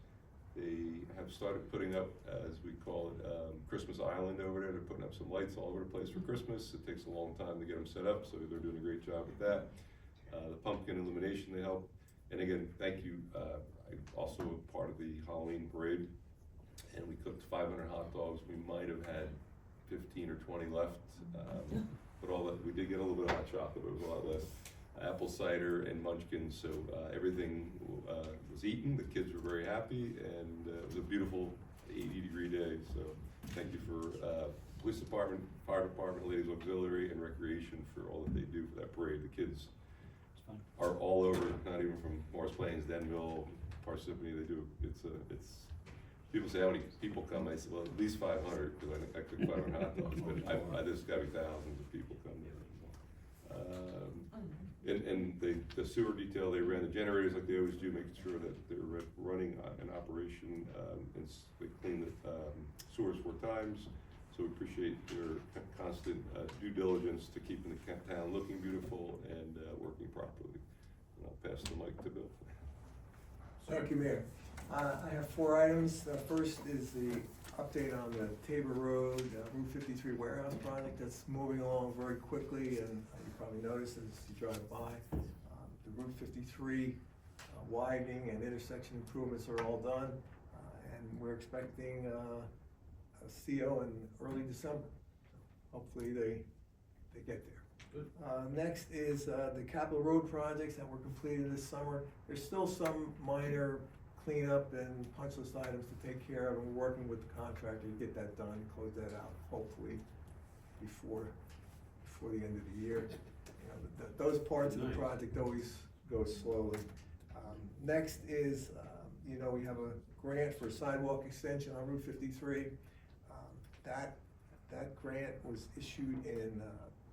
They have started putting up, as we call it, Christmas Island over there. They're putting up some lights all over the place for Christmas. It takes a long time to get them set up, so they're doing a great job with that. The pumpkin illumination, they help. And again, thank you. I'm also a part of the Halloween parade, and we cooked 500 hot dogs. We might have had 15 or 20 left, but all that, we did get a little bit of hot chocolate, but it was a lot less. Apple cider and munchkins, so everything was eaten. The kids were very happy, and it was a beautiful 80-degree day. So thank you for police department, fire department, ladies auxiliary, and recreation for all that they do for that parade. The kids are all over, not even from Morris Plains, Denville, Parsippany. They do. It's. People say how many people come. I said, well, at least 500, because I cooked 500 hot dogs, but there's got to be thousands of people come there. And the sewer detail, they ran the generators like they always do, making sure that they're running in operation, and they clean the sewers 4 times. So we appreciate their constant due diligence to keeping the town looking beautiful and working properly. And I'll pass the mic to Bill. Thank you, Mayor. I have 4 items. First is the update on the Tabor Road, Route 53 warehouse project. That's moving along very quickly, and you probably noticed as you drive by. The Route 53 widening and intersection improvements are all done, and we're expecting a CO in early December. Hopefully they get there. Good. Next is the Capitol Road projects that were completed this summer. There's still some minor cleanup and punch list items to take care of, and we're working with the contractor to get that done and close that out, hopefully before the end of the year. You know, those parts of the project always go slowly. Next is, you know, we have a grant for sidewalk extension on Route 53. That grant was issued in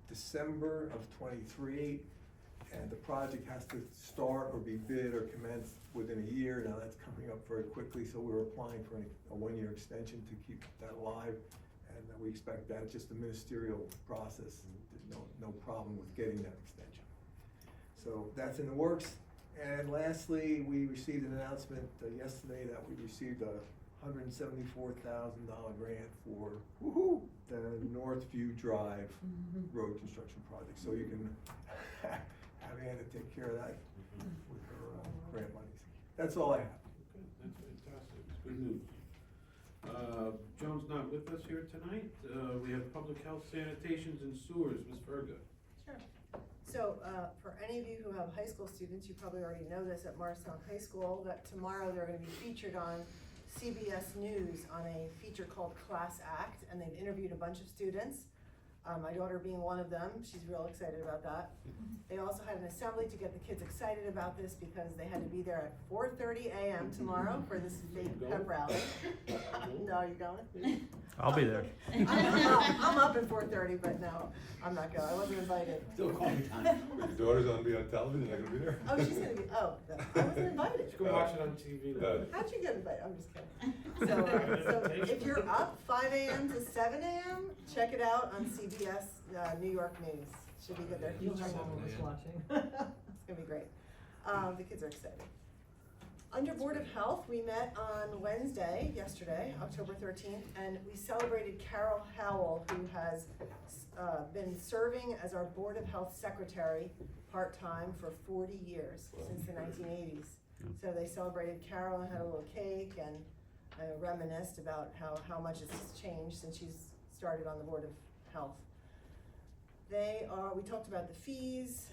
December of '23, and the project has to start or be bid or commenced within a year. Now that's coming up very quickly, so we're applying for a 1-year extension to keep that alive, and we expect that. It's just a ministerial process. There's no problem with getting that extension. So that's in the works. And lastly, we received an announcement yesterday that we received a $174,000 grant for the Northview Drive road construction project. So you can have Anna take care of that with her grant monies. That's all I have. Okay, that's fantastic. It's good news. Joan's not with us here tonight. We have public health, sanitations, and sewers. Ms. Ferga. Sure. So, for any of you who have high school students, you probably already know this at Morristown High School, that tomorrow they're gonna be featured on CBS News on a feature called Class Act, and they've interviewed a bunch of students. My daughter being one of them, she's real excited about that. They also had an assembly to get the kids excited about this because they had to be there at 4:30 a.m. tomorrow for this big pep rally. No, you going? I'll be there. I'm up at 4:30, but no, I'm not going. I wasn't invited. Still coffee time. But your daughter's on, be on television, you're not gonna be there? Oh, she's gonna be, I wasn't invited. Just go watch it on TV. No. How'd you get invited? I'm just kidding. So if you're up 5 a.m. to 7 a.m., check it out on CBS New York News. Should be good there. You'll have all of us watching. It's gonna be great. The kids are excited. Under Board of Health, we met on Wednesday, yesterday, October 13th, and we celebrated Carol Howell, who has been serving as our Board of Health Secretary part-time for 40 years, since the 1980s. So they celebrated Carol and had a little cake and reminisced about how much it's changed since she's started on the Board of Health. We talked about the fees.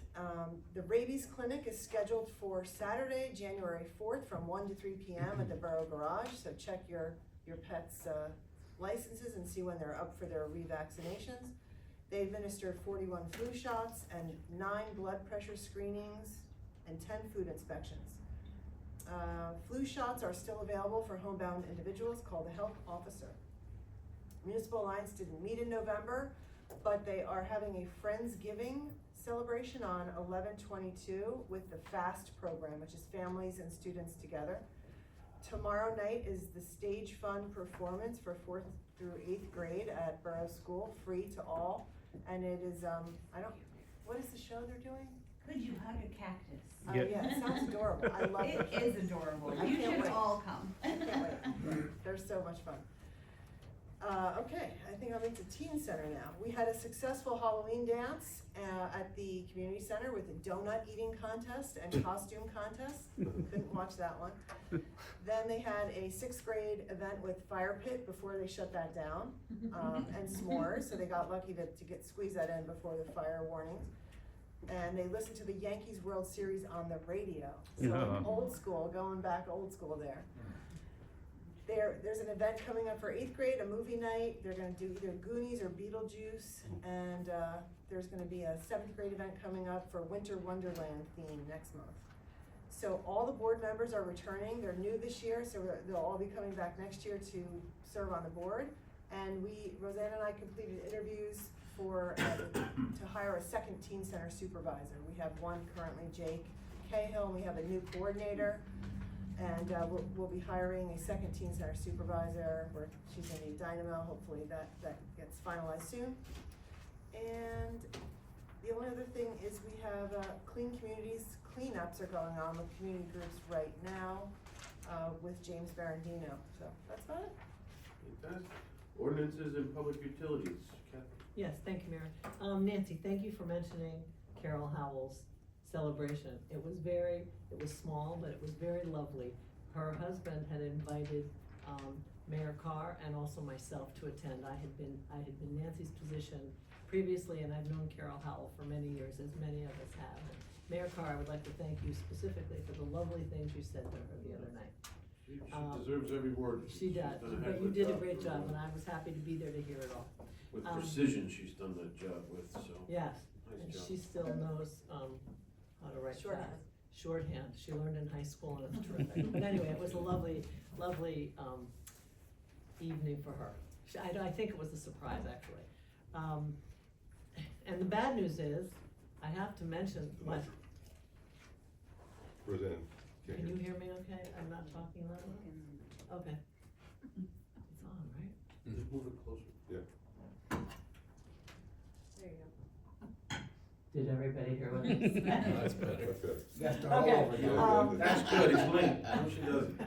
The rabies clinic is scheduled for Saturday, January 4th from 1 to 3 p.m. at the Borough Garage. So check your pet's licenses and see when they're up for their revaccinations. They administered 41 flu shots and 9 blood pressure screenings and 10 food inspections. Flu shots are still available for homebound individuals. Call the health officer. Municipal Alliance didn't meet in November, but they are having a Friendsgiving celebration on 11/22 with the FAST program, which is families and students together. Tomorrow night is the Stage Fun performance for 4th through 8th grade at Borough School, free to all. And it is, what is the show they're doing? Could you hug a cactus? Yeah, it sounds adorable. I love it. It is adorable. I You can't should wait. all come. I can't wait. They're so much fun. Okay, I think I'm into Teen Center now. We had a successful Halloween dance at the community center with a donut eating contest and costume contest. Couldn't watch that one. Then they had a 6th grade event with fire pit before they shut that down, and s'mores. So they got lucky to squeeze that in before the fire warnings. And they listened to the Yankees World Series on the radio. So old school, going back old school there. There's an event coming up for 8th grade, a movie night. They're gonna do either Goonies or Beetlejuice. And there's gonna be a 7th grade event coming up for Winter Wonderland theme next month. So all the board members are returning. They're new this year, so they'll all be coming back next year to serve on the board. And Roseanne and I completed interviews to hire a second teen center supervisor. We have one currently, Jake Cahill, and we have a new coordinator. And we'll be hiring a second teen center supervisor, where she's gonna be Dynamo. Hopefully that gets finalized soon. And the only other thing is we have Clean Communities cleanups are going on with community groups right now with James Barandino. So that's about it. Fantastic. Ordinances and public utilities. Kathy? Yes, thank you, Mayor. Nancy, thank you for mentioning Carol Howell's celebration. It was small, but it was very lovely. Her husband had invited Mayor Carr and also myself to attend. I had been Nancy's position previously, and I've known Carol Howell for many years, as many of us have. And Mayor Carr, I would like to thank you specifically for the lovely things you said to her the other night. She deserves every word. She does, done a heck but of you a did a job great for job, her. and I was happy to be there to hear it all. With precision, she's done that job with, so. Yes, Nice and job. she still knows how to write Shorthand. fast. Shorthand, she learned in high school, and it's terrific. But anyway, it was a lovely evening for her. I think it was a surprise, actually. And the bad news is, I have to mention, what, Roseanne. can you hear me okay? I'm not talking loudly? Okay. It's on, right? Just move it closer. Yeah. There you go. Did everybody hear what I said? That's better. That's good. You gotta start all Okay, over again. That's good, he's late. No, she doesn't.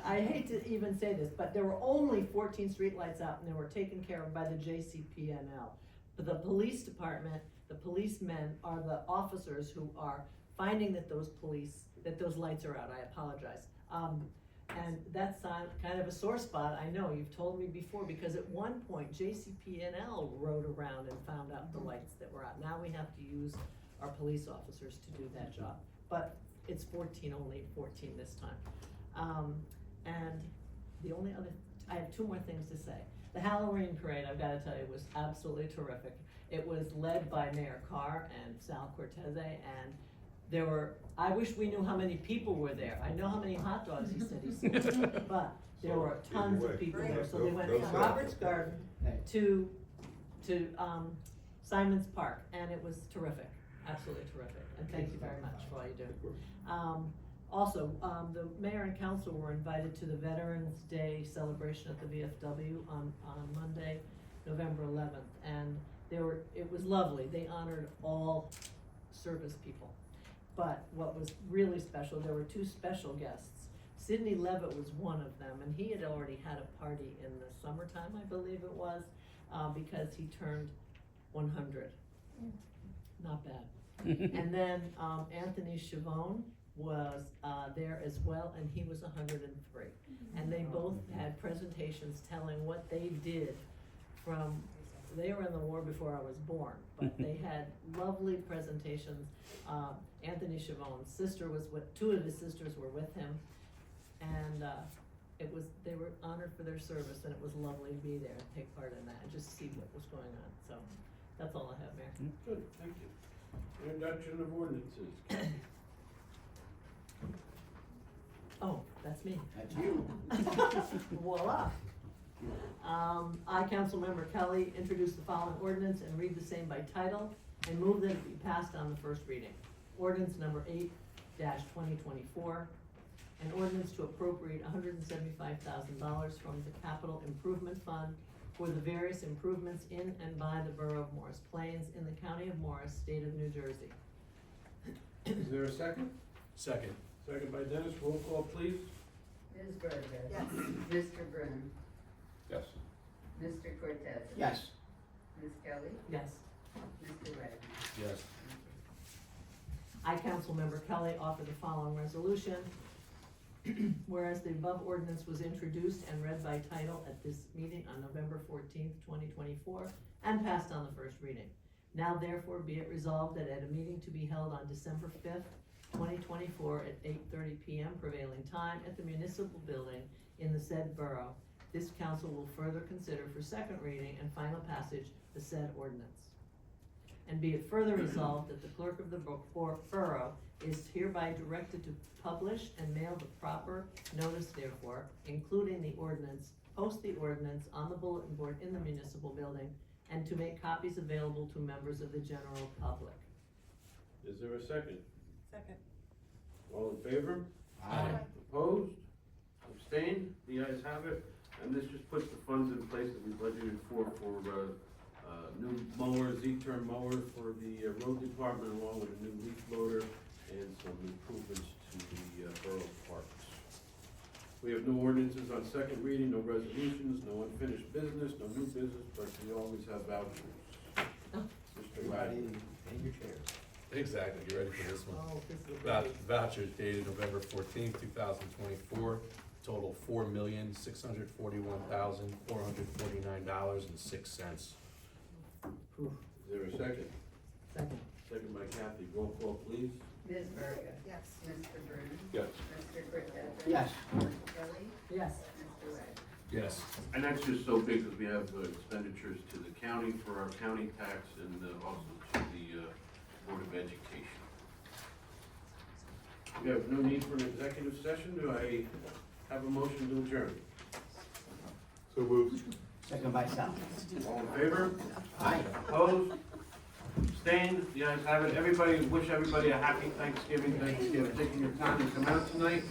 I hate to even say this, but there were only 14 streetlights out, and they were taken care of by the JCPNL. But the police department, the policemen are the officers who are finding that those lights are out. I apologize. And that's kind of a sore spot. I know, you've told me before, because at one point, JCPNL rode around and found out the lights that were out. Now we have to use our police officers to do that job. But it's only 14 this time. And I have two more things to say. The Halloween parade, I've gotta tell you, was absolutely terrific. It was led by Mayor Carr and Sal Cortese, and there were, I wish we knew how many people were there. I know how many hot dogs he said he sold, but there were tons of people there, so they went from Robert's Garden to Simon's Park, and it was terrific, absolutely terrific, and thank you very much for all you do. Also, the mayor and council were invited to the Veterans Day celebration at the VFW on Monday, November 11th, and it was lovely. They honored all service people. But what was really special, there were two special guests. Sidney Levitt was one of them, and he had already had a party in the summertime, I believe it was, because he turned 100. Not bad. And then Anthony Chavone was there as well, and he was 103. And they both had presentations telling what they did from, they were in the war before I was born, but they had lovely presentations. Anthony Chavone's sister was with, two of his sisters were with him, and they were honored for their service, and it was lovely to be there and take part in that and just see what was going on. So that's all I have, Mayor. Good, thank you. Introduction of ordinances. Oh, that's me. That's you. Voila. I, Councilmember Kelly, introduce the following ordinance and read the same by title and move that it be passed on the first reading. Ordinance number 8-2024, an ordinance to appropriate $175,000 from the Capital Improvement Fund for the various improvements in and by the Borough of Morris Plains in the County of Morris, State of New Jersey. Is there a second? Second. Second by Dennis, roll call please. Ms. Berger? Yes. Mr. Brennan? Yes. Mr. Cortez? Yes. Ms. Kelly? Yes. Mr. Wagner? Yes. I, Councilmember Kelly, offer the following resolution. Whereas the above ordinance was introduced and read by title at this meeting on November 14th, 2024, and passed on the first reading. Now therefore be it resolved that at a meeting to be held on December 5th, 2024 at 8:30 p.m. prevailing time at the municipal building in the said borough, this council will further consider for second reading and final passage the said ordinance. And be it further resolved that the clerk of the borough is hereby directed to publish and mail the proper notice therefore, including the ordinance, post the ordinance on the bulletin board in the municipal building, and to make copies available to members of the general public. Is there a second? Second. All in favor? Aye. Opposed? Abstained? The ayes have it. And this just puts the funds in place that we budgeted for new mowers, Z-turn mowers for the road department, along with a new leaf loader and some improvements to the borough parks. We have no ordinances on second reading, no resolutions, no unfinished business, no new business, but we always have vouchers. Mr. Riley. And your chairs. Exactly, you ready for this one? Oh, this is a big. Vouchers dated November 14th, 2024, total $4,641,449.06. Is there a second? Second. Second by Kathy. Roll call, please. Ms. Berger? Yes. Mr. Brennan? Yes. Mr. Cortez? Yes. Ms. Kelly? Yes. Mr. Wagner? Yes. And that's just so big because we have expenditures to the county for our county tax and also to the Board of Education. We have no need for an executive session. Do I have a motion to adjourn? So moved. Second by Sal. All in favor? Aye. Opposed? Abstained? The ayes have it. Everybody, wish everybody a happy Thanksgiving. Thank you for taking your time to come out tonight.